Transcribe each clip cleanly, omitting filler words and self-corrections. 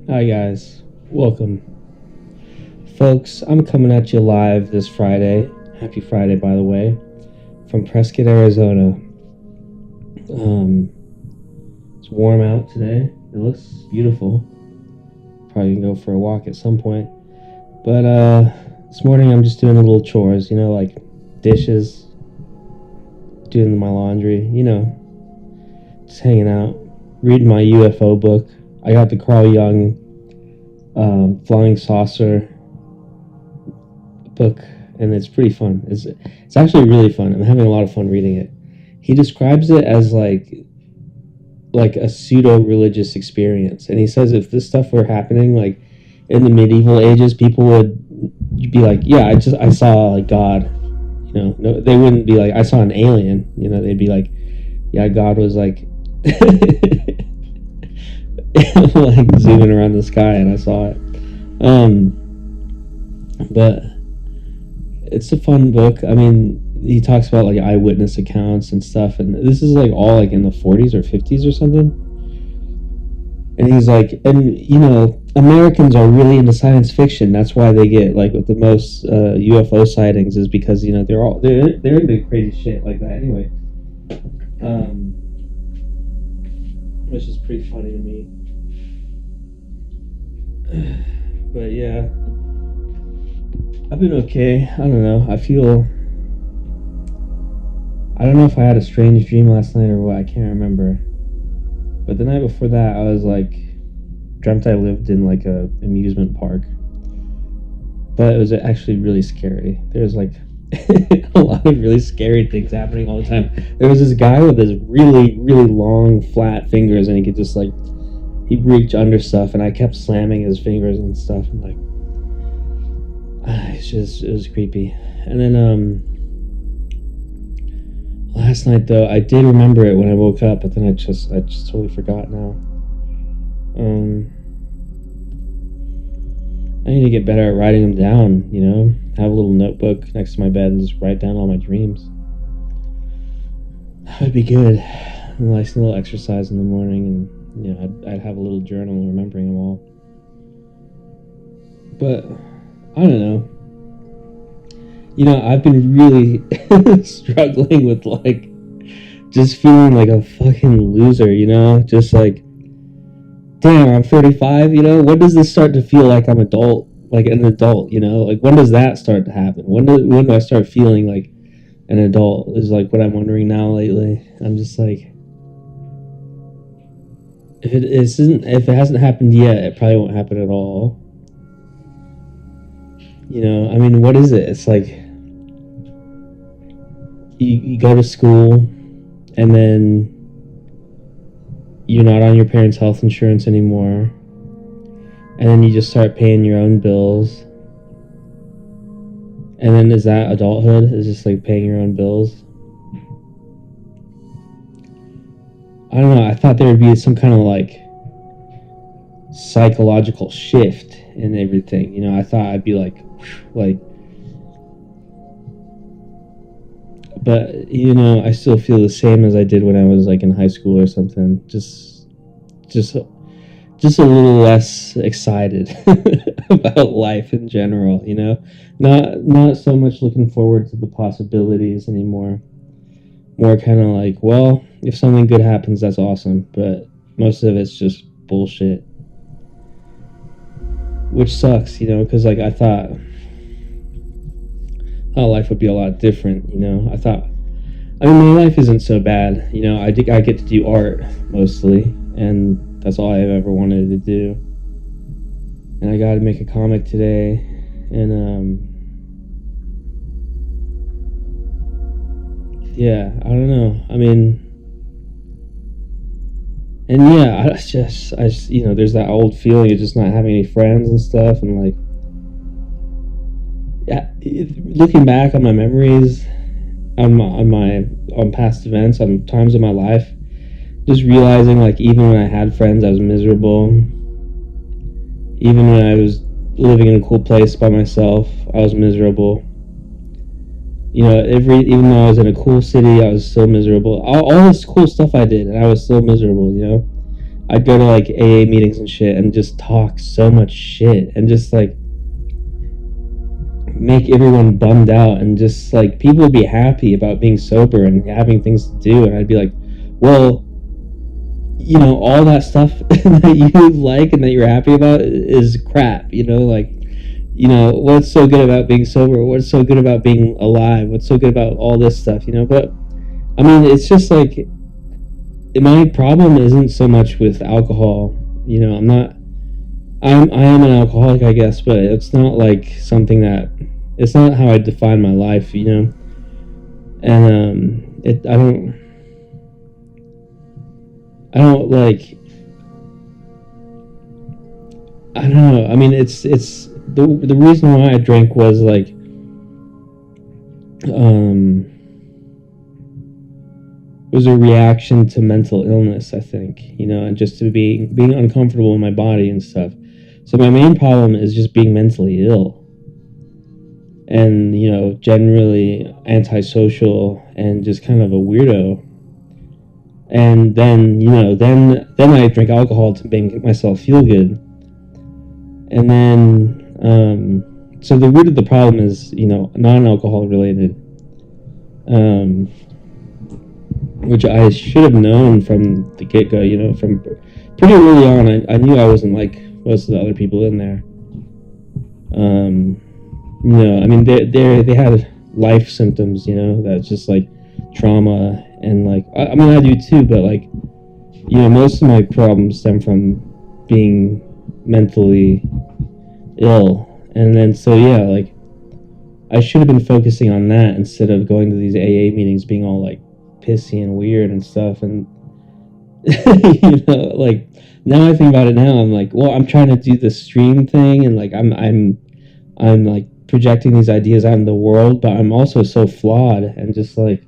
Hi guys, welcome. Folks, I'm coming at you live this Friday. Happy Friday, by the way, from Prescott, Arizona. It's warm out today. It looks beautiful. Probably gonna go for a walk at some point. But this morning I'm just doing a little chores, like dishes, doing my laundry, just hanging out, reading my UFO book. I got the Carl Jung Flying Saucer book, and it's pretty fun. It's actually really fun. I'm having a lot of fun reading it. He describes it as like a pseudo-religious experience, and he says if this stuff were happening like in the medieval ages, people would be like, yeah, I saw like God. No, they wouldn't be like I saw an alien. They'd be like, yeah, God was like like zooming around the sky and I saw it. But it's a fun book. I mean, he talks about like eyewitness accounts and stuff, and this is like all like in the 40s or 50s or something. And he's like, and Americans are really into science fiction. That's why they get like with the most UFO sightings is because they're into crazy shit like that anyway. Which is pretty funny to me. But yeah, I've been okay. I don't know. I don't know if I had a strange dream last night or what. I can't remember. But the night before that, I was like, dreamt I lived in like a amusement park. But it was actually really scary. There's like a lot of really scary things happening all the time. There was this guy with his really, really long, flat fingers, and he could just like, he'd reach under stuff, and I kept slamming his fingers and stuff, and like, it was creepy. And then, last night though, I did remember it when I woke up, but then I just totally forgot now. I need to get better at writing them down, have a little notebook next to my bed and just write down all my dreams. That would be good. A nice little exercise in the morning, and I'd have a little journal remembering them all. But I don't know. I've been really struggling with like just feeling like a fucking loser, just like, damn, I'm 35, when does this start to feel like I'm adult, like an adult, like when does that start to happen? When do I start feeling like an adult is like what I'm wondering now lately. I'm just like, if it hasn't happened yet, it probably won't happen at all. I mean, what is it? It's like you go to school, and then you're not on your parents' health insurance anymore, and then you just start paying your own bills. And then is that adulthood? Is just like paying your own bills? I don't know. I thought there would be some kind of like psychological shift in everything. I thought I'd be like, but I still feel the same as I did when I was like in high school or something. Just a little less excited about life in general. Not so much looking forward to the possibilities anymore. More kind of like, well, if something good happens, that's awesome, but most of it's just bullshit. Which sucks, because like I thought life would be a lot different, I mean, my life isn't so bad, I get to do art mostly, and that's all I've ever wanted to do. And I got to make a comic today, and yeah, I don't know. I mean, and yeah, I just there's that old feeling of just not having any friends and stuff, and like, yeah, looking back on my memories, on past events, on times of my life, just realizing like even when I had friends, I was miserable. Even when I was living in a cool place by myself, I was miserable. Even though I was in a cool city, I was still miserable. All this cool stuff I did, and I was still miserable. I'd go to like AA meetings and shit and just talk so much shit and just like make everyone bummed out, and just like people would be happy about being sober and having things to do, and I'd be like, well, all that stuff that you like and that you're happy about is crap, like, what's so good about being sober, what's so good about being alive, what's so good about all this stuff, but I mean, it's just like, my problem isn't so much with alcohol. I am an alcoholic, I guess, but it's not like something that, it's not how I define my life, and I don't like, I don't know. I mean, it's the reason why I drank was like, was a reaction to mental illness, I think, and just to being uncomfortable in my body and stuff. So my main problem is just being mentally ill, and generally antisocial and just kind of a weirdo. And then then I drink alcohol to make myself feel good. And then so the root of the problem is non-alcohol related, which I should have known from the get-go. From pretty early on, I knew I wasn't like most of the other people in there. I mean, they had life symptoms, that's just like trauma, and like, I mean, I do too, but like, most of my problems stem from being mentally ill. And then, so yeah, like, I should have been focusing on that instead of going to these AA meetings being all like pissy and weird and stuff. And like, now I think about it now, I'm like, well, I'm trying to do the stream thing, and like I'm like projecting these ideas out in the world, but I'm also so flawed, and just like,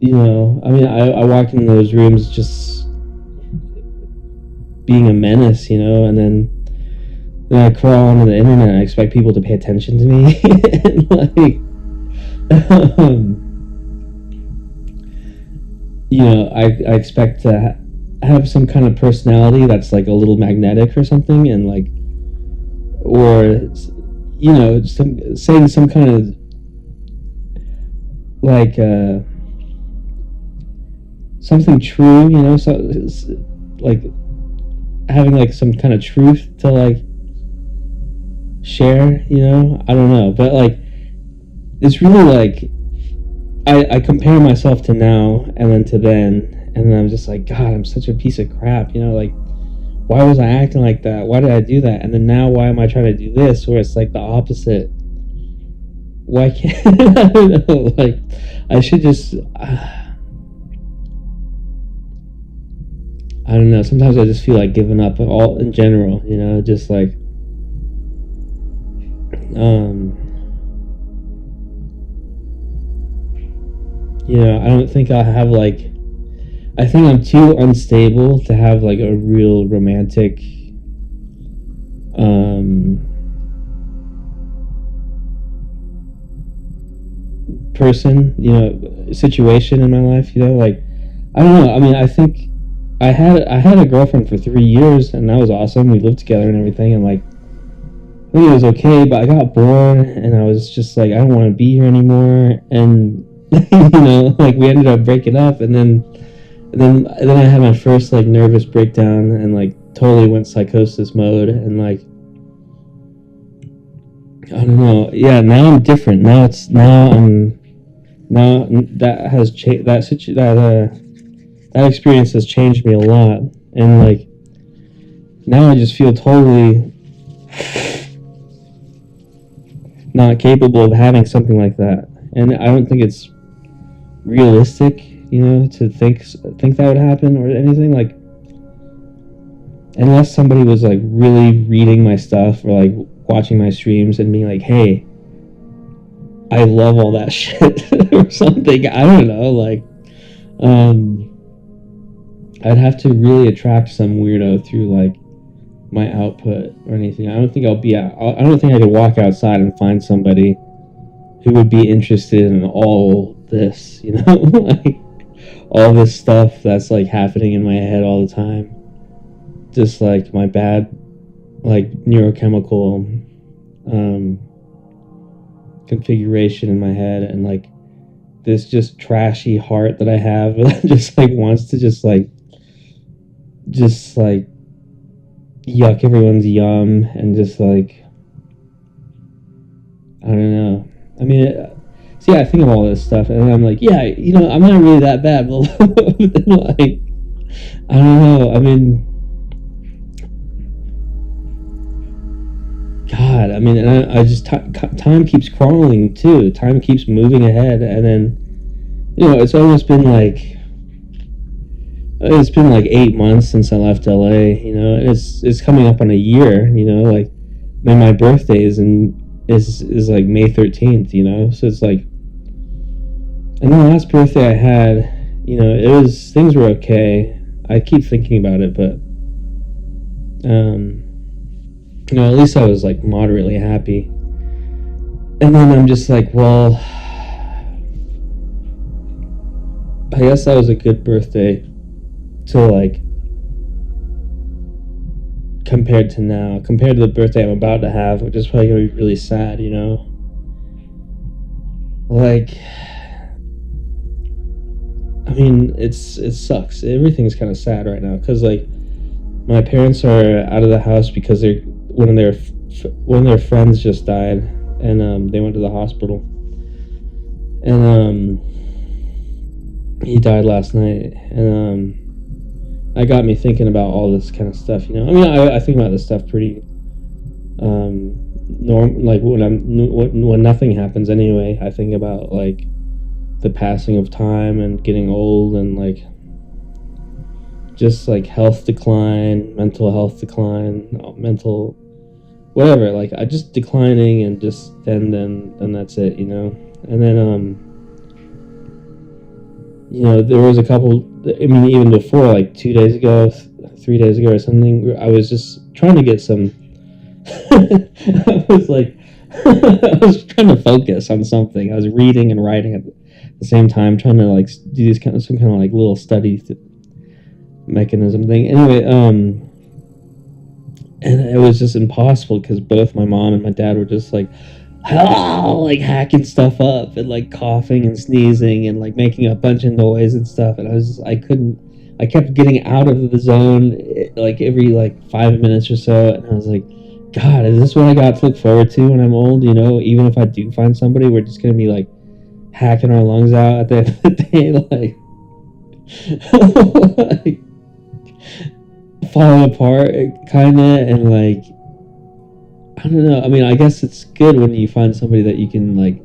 I mean, I walk in those rooms just being a menace, and then I crawl onto the internet and I expect people to pay attention to me. And like, I expect to have some kind of personality that's like a little magnetic or something, and like, or saying some kind of like something true, so like having like some kind of truth to like share, I don't know, but like, it's really like, I compare myself to now and then to then, and then I'm just like, God, I'm such a piece of crap, like, why was I acting like that? Why did I do that? And then now, why am I trying to do this, where it's like the opposite? Why can't I don't know, like, I should just I don't know, sometimes I just feel like giving up all in general, just like I don't think I have like, I think I'm too unstable to have like a real romantic person, situation in my life, like, I don't know. I mean, I think I had a girlfriend for 3 years, and that was awesome. We lived together and everything, and like, I think it was okay, but I got bored, and I was just like, I don't want to be here anymore, and like, we ended up breaking up, and then I had my first like nervous breakdown, and like totally went psychosis mode, and like, I don't know. Yeah, now I'm different. Now that has changed. That experience has changed me a lot, and like, now I just feel totally not capable of having something like that, and I don't think it's realistic, to think that would happen or anything, like, unless somebody was like really reading my stuff or like watching my streams and being like, hey, I love all that shit or something. I don't know, like, I'd have to really attract some weirdo through like my output or anything. I don't think I could walk outside and find somebody who would be interested in all this, like, all this stuff that's like happening in my head all the time, just like my bad like neurochemical configuration in my head, and like this just trashy heart that I have that just like wants to just like yuck everyone's yum, and just like, I don't know. I mean, see, I think of all this stuff, and I'm like, yeah, I'm not really that bad, but like, I don't know. I mean, God, I mean, and I just time keeps crawling too. Time keeps moving ahead, and then it's almost been like 8 months since I left LA. And it's coming up on a year. Like, then my birthday is like May 13th. So it's like, and the last birthday I had, things were okay. I keep thinking about it, but at least I was like moderately happy. And then I'm just like, well, I guess that was a good birthday to like, compared to the birthday I'm about to have, which is probably gonna be really sad. Like, I mean, it sucks. Everything's kind of sad right now because like my parents are out of the house because one of their friends just died, and they went to the hospital, and he died last night, and that got me thinking about all this kind of stuff. I mean, I think about this stuff pretty like when nothing happens anyway. I think about like the passing of time and getting old, and like just like health decline, mental health decline, mental whatever, like I just declining, and just then that's it. And then there was a couple, I mean, even before, like 2 days ago, 3 days ago or something, I was just trying to get some I was like I was trying to focus on something. I was reading and writing at the same time, trying to like do some kind of like little study mechanism thing. Anyway, and it was just impossible because both my mom and my dad were just like, like hacking stuff up and like coughing and sneezing and like making a bunch of noise and stuff. And I kept getting out of the zone like every like 5 minutes or so. And I was like, God, is this what I got to look forward to when I'm old? Even if I do find somebody, we're just going to be like hacking our lungs out at the end of the day, like falling apart kind of. And like, I don't know, I mean, I guess it's good when you find somebody that you can like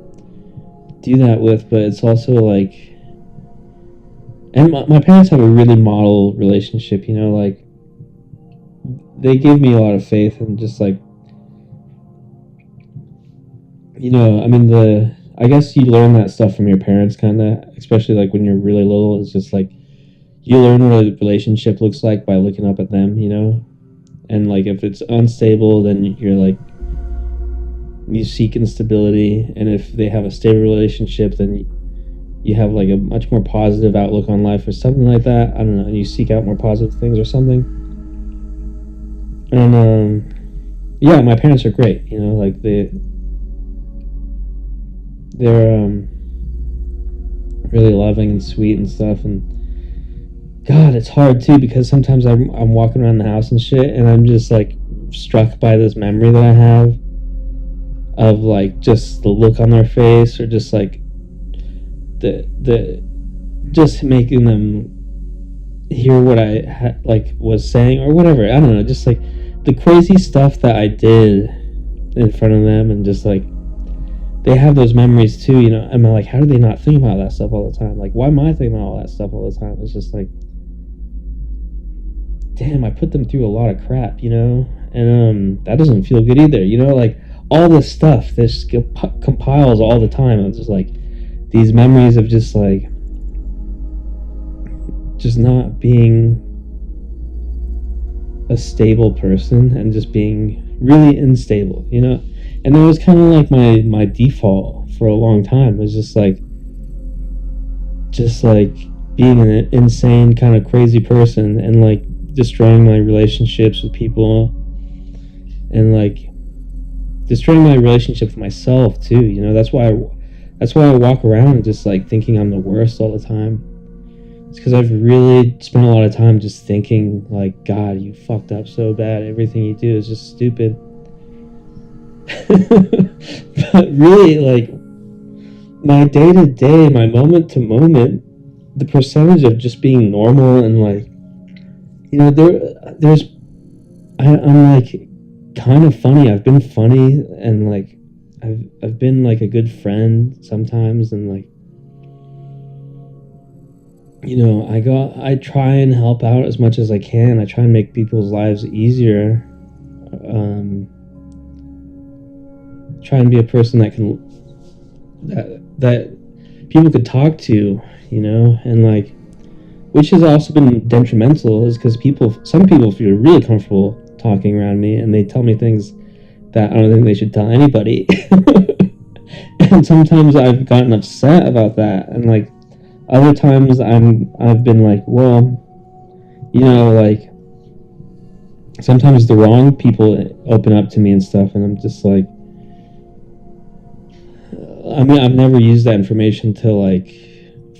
do that with, but it's also like, and my parents have a really model relationship, like they gave me a lot of faith, and just like, I mean, I guess you learn that stuff from your parents, kind of, especially like when you're really little. It's just like you learn what a relationship looks like by looking up at them, and like if it's unstable, then you're like, you seek instability, and if they have a stable relationship, then you have like a much more positive outlook on life or something like that. I don't know, and you seek out more positive things or something. And yeah, my parents are great, like they're really loving and sweet and stuff. And God, it's hard too, because sometimes I'm walking around the house and shit, and I'm just like struck by this memory that I have of like just the look on their face, or just like the just making them hear what I like was saying or whatever. I don't know, just like the crazy stuff that I did in front of them, and just like they have those memories too. I'm like, how do they not think about that stuff all the time? Like, why am I thinking about all that stuff all the time? It's just like, damn, I put them through a lot of crap, and that doesn't feel good either. Like all this stuff, this compiles all the time. It's just like these memories of just like just not being a stable person, and just being really unstable, and that was kind of like my default for a long time. It was just like being an insane kind of crazy person, and like destroying my relationships with people, and like destroying my relationship with myself too. You know, that's why I walk around just like thinking I'm the worst all the time. It's because I've really spent a lot of time just thinking like, God, you fucked up so bad. Everything you do is just stupid. But really, like, my day to day, my moment to moment, the percentage of just being normal and like, you know, I'm like kind of funny. I've been funny, and like I've been like a good friend sometimes, and like, you know, I try and help out as much as I can. I try and make people's lives easier. Try and be a person that can that people could talk to, you know, and like, which has also been detrimental, is because some people feel really comfortable talking around me, and they tell me things that I don't think they should tell anybody. And sometimes I've gotten upset about that, and like other times I've been like, well, you know, like sometimes the wrong people open up to me and stuff, and I'm just like, I mean, I've never used that information to like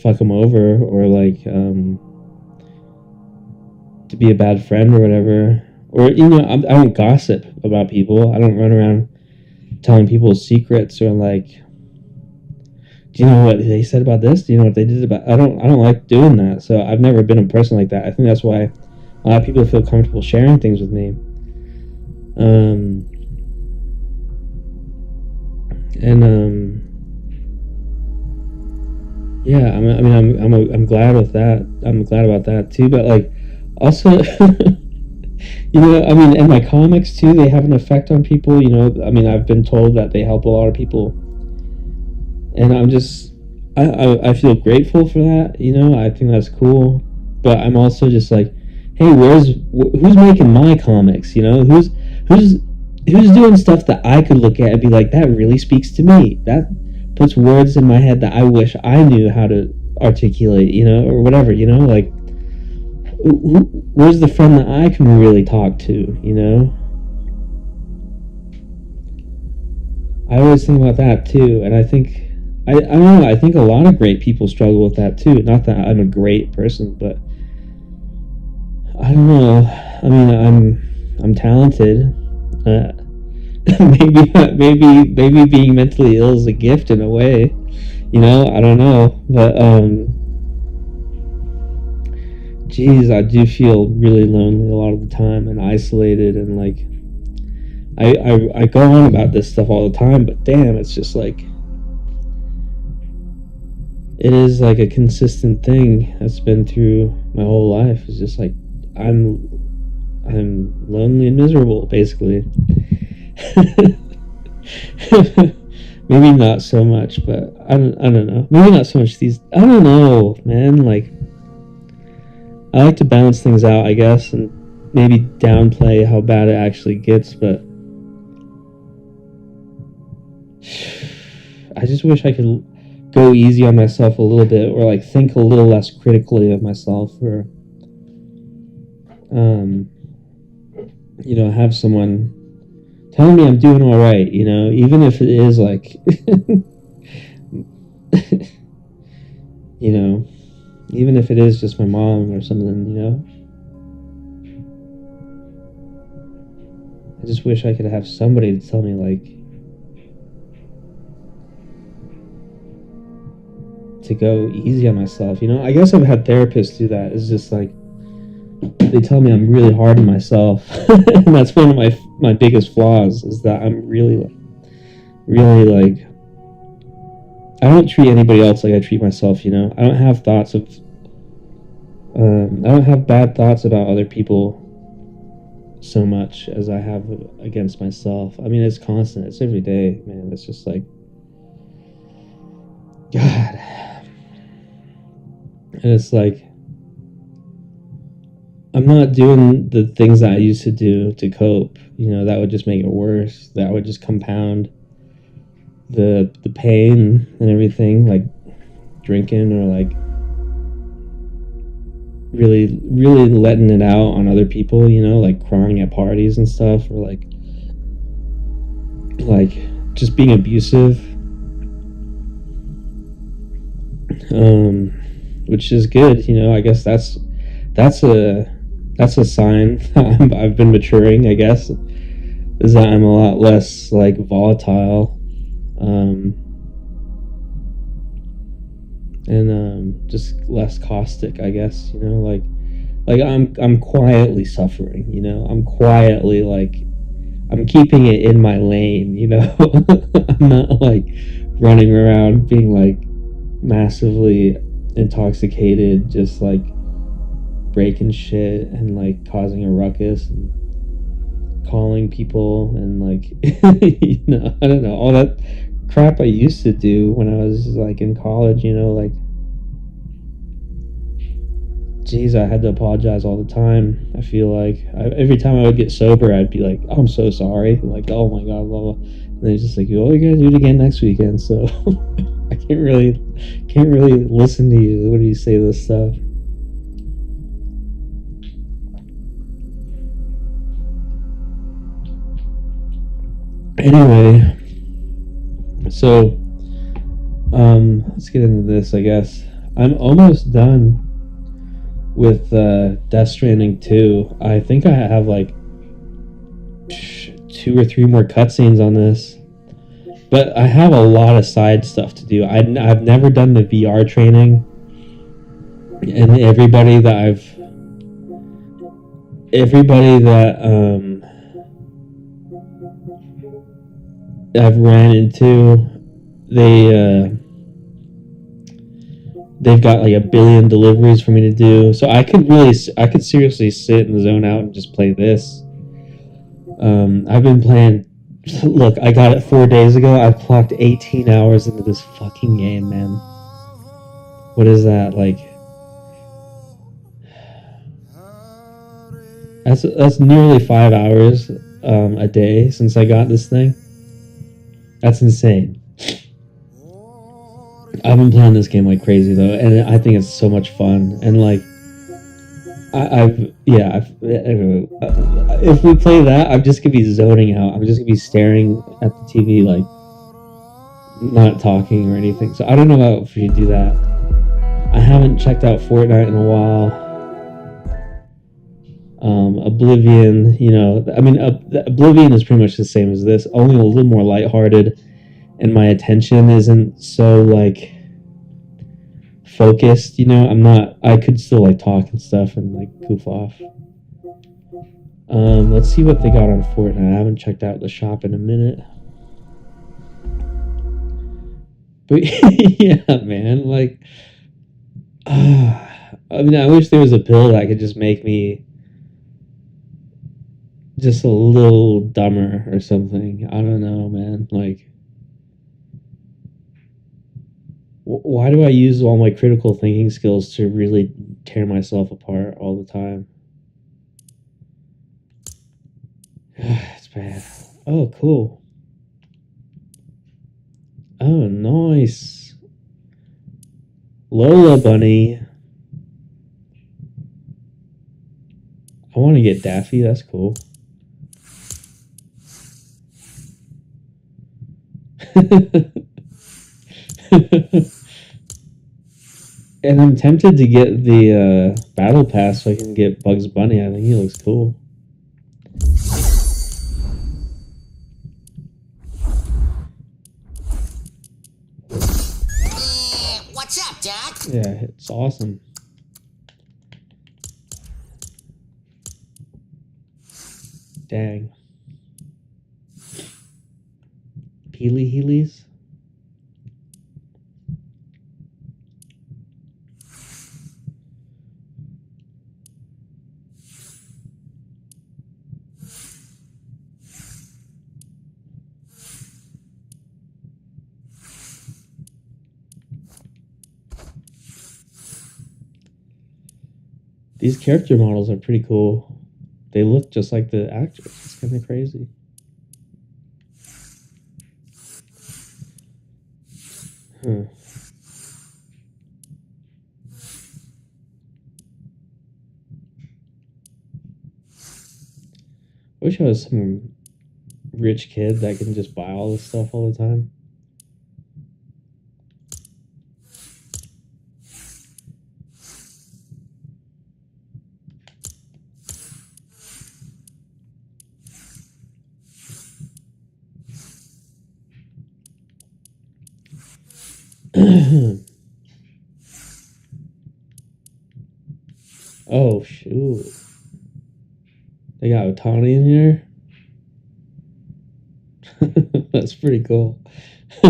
fuck them over, or like to be a bad friend or whatever. Or, you know, I don't gossip about people. I don't run around telling people secrets, or like, do you know what they said about this? Do you know what they did about? I don't like doing that. So I've never been a person like that. I think that's why a lot of people feel comfortable sharing things with me. Yeah, I'm glad with that. I'm glad about that too. But like, also, you know, I mean, and my comics too, they have an effect on people. You know, I mean, I've been told that they help a lot of people, and I feel grateful for that. You know, I think that's cool. But I'm also just like, hey, who's making my comics? You know, who's doing stuff that I could look at and be like, that really speaks to me. That puts words in my head that I wish I knew how to articulate, you know, or whatever, you know, like, where's the friend that I can really talk to, you know? I always think about that too, and I don't know, I think a lot of great people struggle with that too. Not that I'm a great person, but I don't know. I mean, I'm talented. Maybe being mentally ill is a gift in a way, you know. I don't know, but geez, I do feel really lonely a lot of the time, and isolated, and like I go on about this stuff all the time, but damn, it's just like, it is like a consistent thing that's been through my whole life. It's just like I'm lonely and miserable, basically. Maybe not so much, but I don't know. Maybe not so much I don't know, man. Like, I like to balance things out, I guess, and maybe downplay how bad it actually gets, but I just wish I could go easy on myself a little bit, or like think a little less critically of myself, or you know, have someone telling me I'm doing all right, you know, even if it is like you know, even if it is just my mom or something, you know. I just wish I could have somebody to tell me, like, to go easy on myself, you know. I guess I've had therapists do that. It's just like, they tell me I'm really hard on myself. And that's one of my biggest flaws, is that I'm really like, I don't treat anybody else like I treat myself, you know. I don't have bad thoughts about other people so much as I have against myself. I mean, it's constant. It's every day, man. It's just like, God. And it's like, I'm not doing the things that I used to do to cope. You know, that would just make it worse. That would just compound the pain and everything, like drinking, or like really letting it out on other people, you know, like crying at parties and stuff, or like just being abusive, um, which is good, you know. I guess that's a sign that I've been maturing, I guess, is that I'm a lot less like volatile, um, and just less caustic, I guess, you know, like I'm quietly suffering, you know. I'm quietly like I'm keeping it in my lane, you know. I'm not like running around being like massively intoxicated, just like breaking shit and like causing a ruckus and calling people and like you know, I don't know, all that crap I used to do when I was like in college, you know, like geez, I had to apologize all the time. I feel like every time I would get sober, I'd be like, "I'm so sorry," like, "Oh my god," blah blah. And they're just like, "Oh, you're gonna do it again next weekend." So I can't really listen to you when you say this stuff. Anyway, so let's get into this. I guess I'm almost done with Death Stranding 2. I think I have like 2 or 3 more cutscenes on this, but I have a lot of side stuff to do. I've never done the VR training, and everybody that I've ran into, they they've got like a billion deliveries for me to do. So I could seriously sit and zone out and just play this. I've been playing. Look, I got it 4 days ago. I've clocked 18 hours into this fucking game, man. What is that like? That's nearly 5 hours a day since I got this thing. That's insane. I've been playing this game like crazy though, and I think it's so much fun. And like, if we play that, I'm just gonna be zoning out. I'm just gonna be staring at the TV, like not talking or anything. So I don't know about if we should do that. I haven't checked out Fortnite in a while. Oblivion, you know, I mean, Oblivion is pretty much the same as this, only a little more lighthearted, and my attention isn't so like focused. You know, I'm not. I could still like talk and stuff and like goof off. Let's see what they got on Fortnite. I haven't checked out the shop in a minute. But yeah, man, like, I mean, I wish there was a pill that could just make me just a little dumber or something. I don't know, man. Like, why do I use all my critical thinking skills to really tear myself apart all the time? It's bad. Oh, cool. Oh, nice. Lola Bunny. I want to get Daffy. That's cool. And I'm tempted to get the battle pass so I can get Bugs Bunny. I think he looks cool. What's up, Doc? Yeah, it's awesome. Dang. Peely Heelys? These character models are pretty cool. They look just like the actors. It's kind of crazy. Huh. I wish I was some rich kid that can just buy all this stuff all the time. Oh, shoot. They got Otani in here? That's pretty cool. I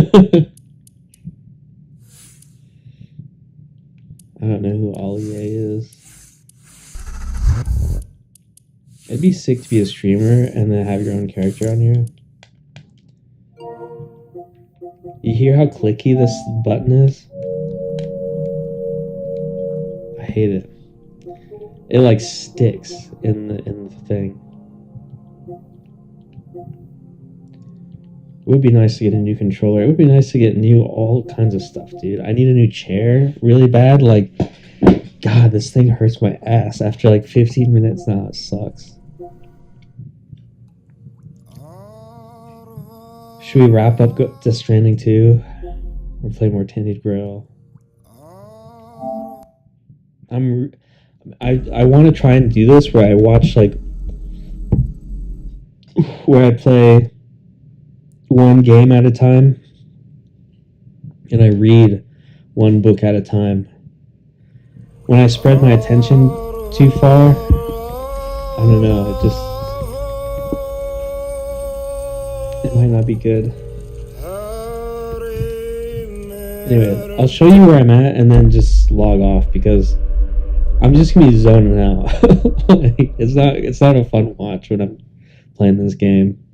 don't know who Ollie is. It'd be sick to be a streamer and then have your own character on here. You hear how clicky this button is? I hate it. It like sticks in the thing. It would be nice to get a new controller. It would be nice to get new all kinds of stuff, dude. I need a new chair really bad. Like, God, this thing hurts my ass after like 15 minutes now. It sucks. Should we wrap up Death Stranding 2? Or play more Tinted Grill? I want to try and do this where I watch like where I play one game at a time and I read one book at a time. When I spread my attention too far, I don't know, it might not be good. Anyway, I'll show you where I'm at and then just log off because I'm just gonna be zoning out. Like, it's not a fun watch when I'm playing this game.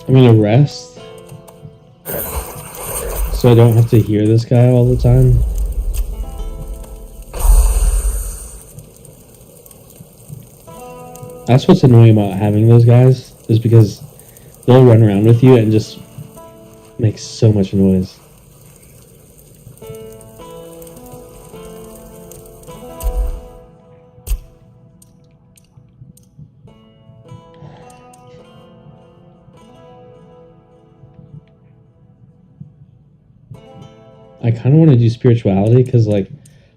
I'm gonna rest so I don't have to hear this guy all the time. That's what's annoying about having those guys, is because they'll run around with you and just make so much noise. I kind of want to do spirituality because, like,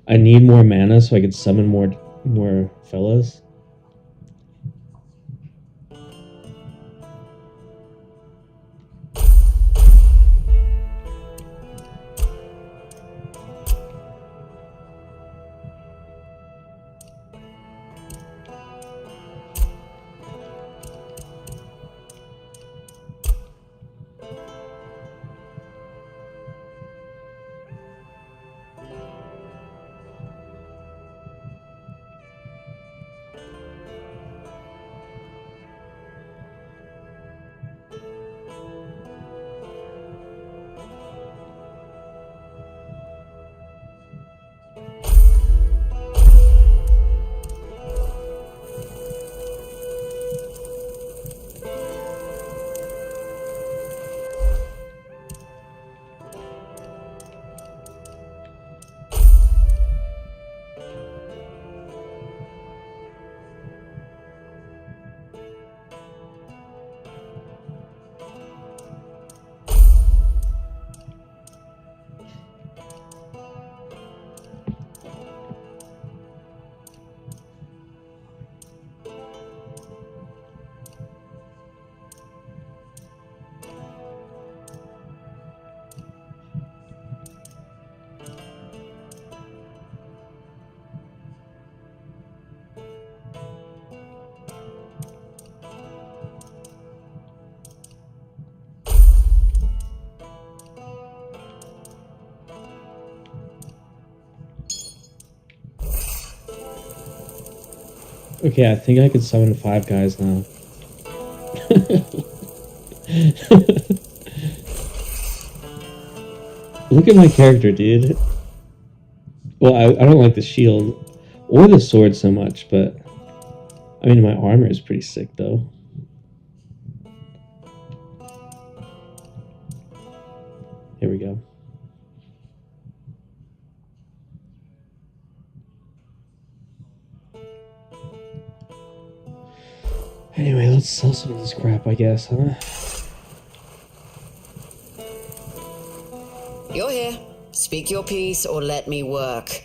I need more mana so I can summon more fellas. Okay, I think I could summon 5 guys now. Look at my character, dude. Well, I don't like the shield or the sword so much, but I mean, my armor is pretty sick, though. Here we go. Anyway, let's sell some of this crap, I guess, huh? You're here. Speak your piece or let me work.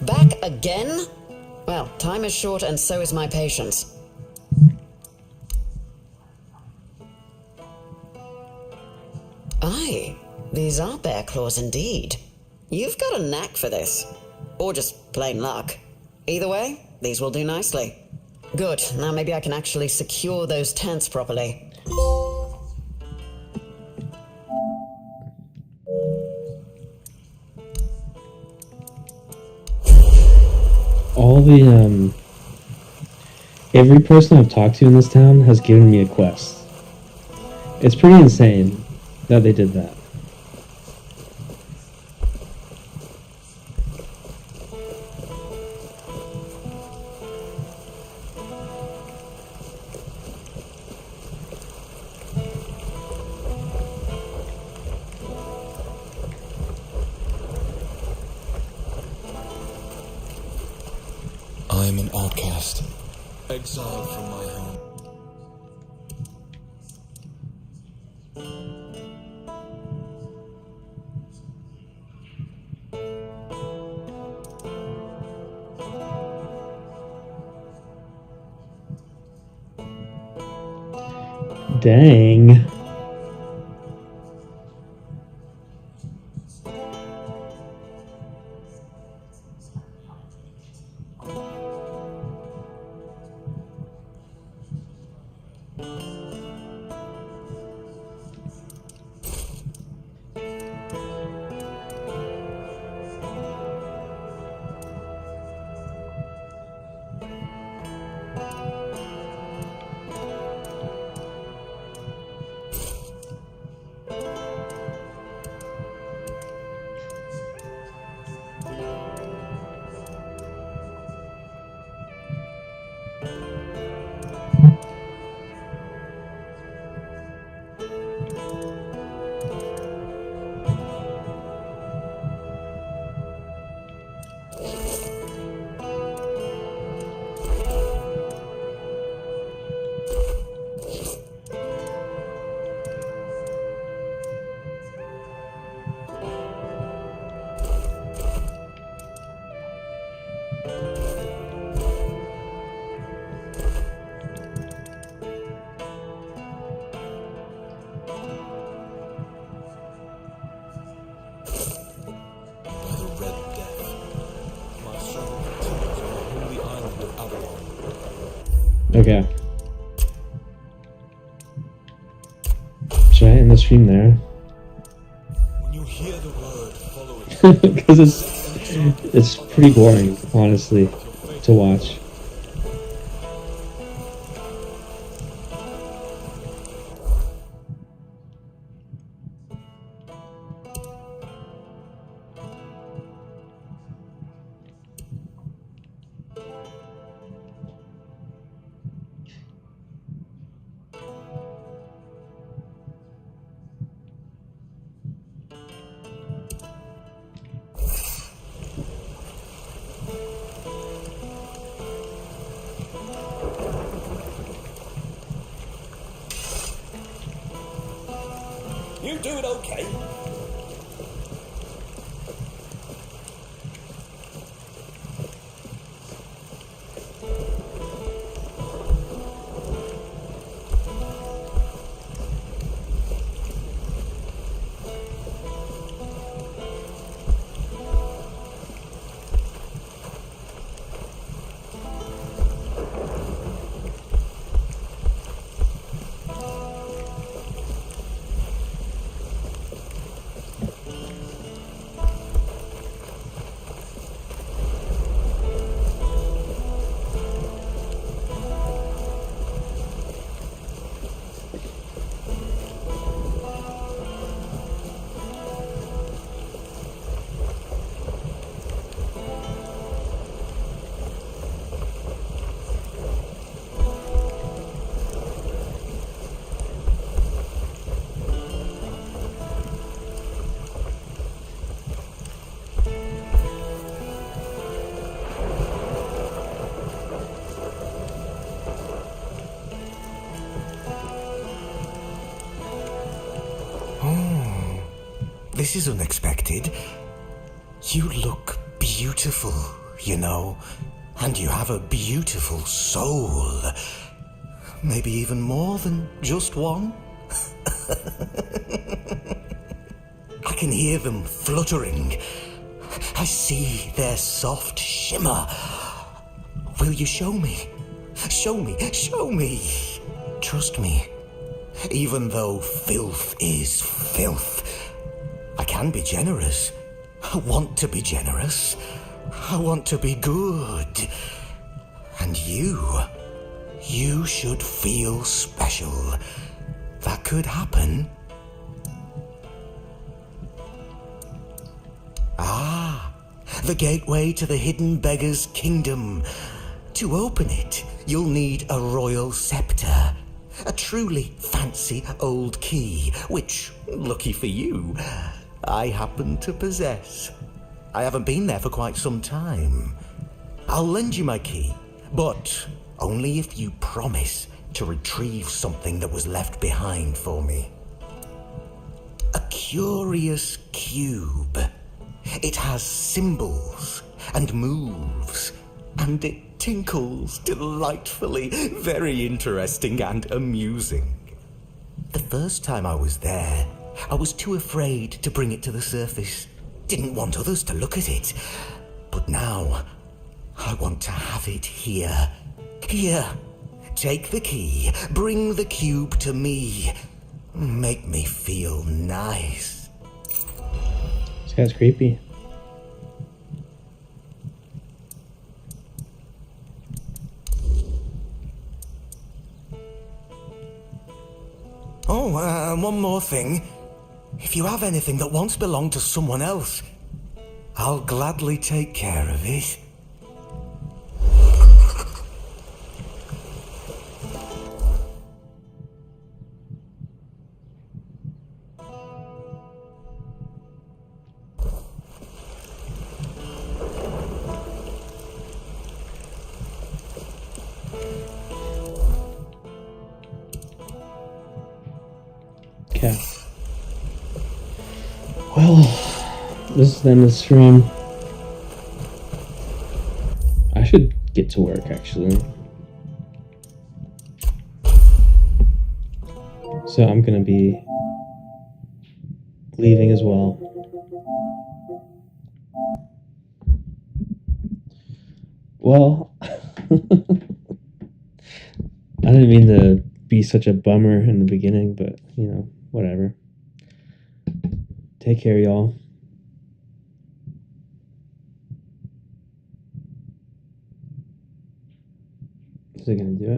Back again? Well, time is short and so is my patience. Aye, these are bear claws indeed. You've got a knack for this. Or just plain luck. Either way, these will do nicely. Good, now maybe I can actually secure those tents properly. All the, every person I've talked to in this town has given me a quest. It's pretty insane that they did that. I am an outcast, exiled from my home. Dang. Okay. Should I end the stream there? When you hear the word, follow it. Because it's pretty boring, honestly, to watch. You doing okay? This is unexpected. You look beautiful, you know, and you have a beautiful soul. Maybe even more than just one. I can hear them fluttering. I see their soft shimmer. Will you show me? Show me, show me. Trust me. Even though filth is filth, I can be generous. I want to be generous. I want to be good. And you should feel special. That could happen. Ah, the gateway to the hidden beggar's kingdom. To open it, you'll need a royal scepter. A truly fancy old key, which, lucky for you, I happen to possess. I haven't been there for quite some time. I'll lend you my key, but only if you promise to retrieve something that was left behind for me. A curious cube. It has symbols and moves, and it tinkles delightfully. Very interesting and amusing. The first time I was there, I was too afraid to bring it to the surface. Didn't want others to look at it. But now, I want to have it here. Here. Take the key. Bring the cube to me. Make me feel nice. This guy's creepy. Oh, one more thing. If you have anything that once belonged to someone else, I'll gladly take care of it. Okay. Well, this is the end of the stream. I should get to work, actually. So I'm gonna be leaving as well. Well, I didn't mean to be such a bummer in the beginning, but, you know, whatever. Take care, y'all. Is it going to do it?